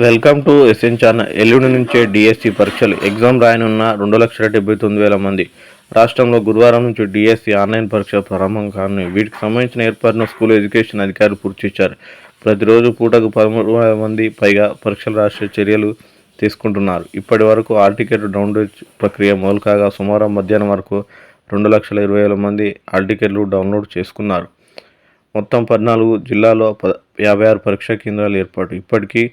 Welcome to SN channel. ఎల్లుండి నుంచే DSC పరీక్షలు. ఎగ్జామ్ రాయనున్న 2,79,000 మంది. రాష్ట్రంలో గురువారం నుంచి డిఎస్సి ఆన్లైన్ పరీక్షలు ప్రారంభం కానున్నాయి. వీటికి సంబంధించిన ఏర్పాటును స్కూల్ ఎడ్యుకేషన్ అధికారులు పూర్తి చేశారు. ప్రతిరోజు పూటకు 13,000 మంది పైగా పరీక్షలు రాసే చర్యలు తీసుకుంటున్నారు. ఇప్పటి వరకు హాల్ టికెట్ డౌన్లోడ్ ప్రక్రియ మొదలు కాగా సోమవారం మధ్యాహ్నం వరకు 2,20,000 మంది హాల్ టికెట్లు డౌన్లోడ్ చేసుకున్నారు. మొత్తం 14 జిల్లాల్లో 56 పరీక్షా కేంద్రాలు ఏర్పాటు. ఇప్పటికీ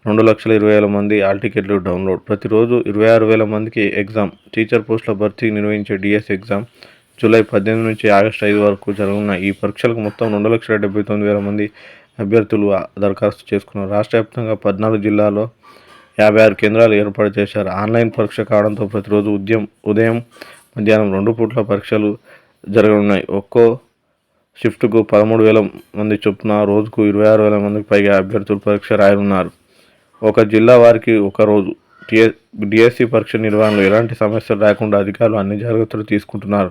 2,20,000 మంది హాల్ టికెట్లు డౌన్లోడ్. ప్రతిరోజు 26,000 మందికి ఎగ్జామ్. టీచర్ పోస్టుల భర్తీకి నిర్వహించే డిఎస్సి ఎగ్జామ్ జూలై 18 నుంచి ఆగస్టు 5 వరకు జరగనున్న ఈ పరీక్షలకు మొత్తం 2,79,000 మంది అభ్యర్థులు దరఖాస్తు చేసుకున్నారు. రాష్ట్ర వ్యాప్తంగా 14 జిల్లాల్లో 56 కేంద్రాలు ఏర్పాటు చేశారు. ఆన్లైన్ పరీక్ష కావడంతో ప్రతిరోజు ఉదయం మధ్యాహ్నం 2 పూట్ల పరీక్షలు జరగనున్నాయి. ఒక్కో షిఫ్ట్కు 13,000 మంది చొప్పున రోజుకు 26,000 మందికి పైగా అభ్యర్థులు పరీక్ష రాయనున్నారు. ఒక జిల్లా వారికి ఒక రోజు. డిఎస్సి పరీక్ష నిర్వహణలో ఎలాంటి సమస్యలు రాకుండా అధికారులు అన్ని జాగ్రత్తలు తీసుకుంటున్నారు.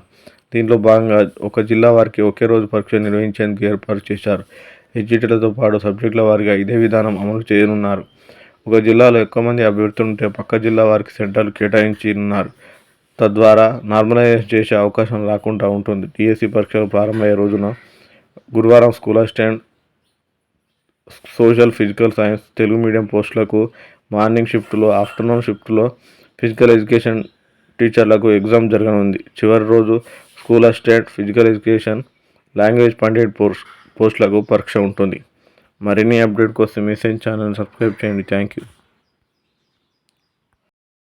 దీంట్లో భాగంగా ఒక జిల్లా వారికి ఒకే రోజు పరీక్ష నిర్వహించేందుకు ఏర్పాటు చేశారు. ఎస్జిటిలతో పాటు సబ్జెక్టుల వారీగా ఇదే విధానం అమలు చేయనున్నారు. ఒక జిల్లాలో ఎక్కువ మంది అభ్యర్థులుంటే పక్క జిల్లా వారికి సెంటర్లు కేటాయించనున్నారు. తద్వారా నార్మలైజ్ చేసే అవకాశం రాకుండా ఉంటుంది. డిఎస్సి పరీక్షలు ప్రారంభమయ్యే రోజున గురువారం school assistant, social, physical science, Telugu medium పోస్టులకు మార్నింగ్ షిఫ్ట్లో, ఆఫ్టర్నూన్ షిఫ్ట్లో ఫిజికల్ ఎడ్యుకేషన్ టీచర్లకు ఎగ్జామ్ జరగనుంది. చివరి రోజు school assistant, physical education, language Pandit పోస్టులకు పరీక్ష ఉంటుంది. మరిన్ని అప్డేట్ కోసం ఎస్ఎన్ ఛానల్ సబ్స్క్రైబ్ చేయండి. Thank you.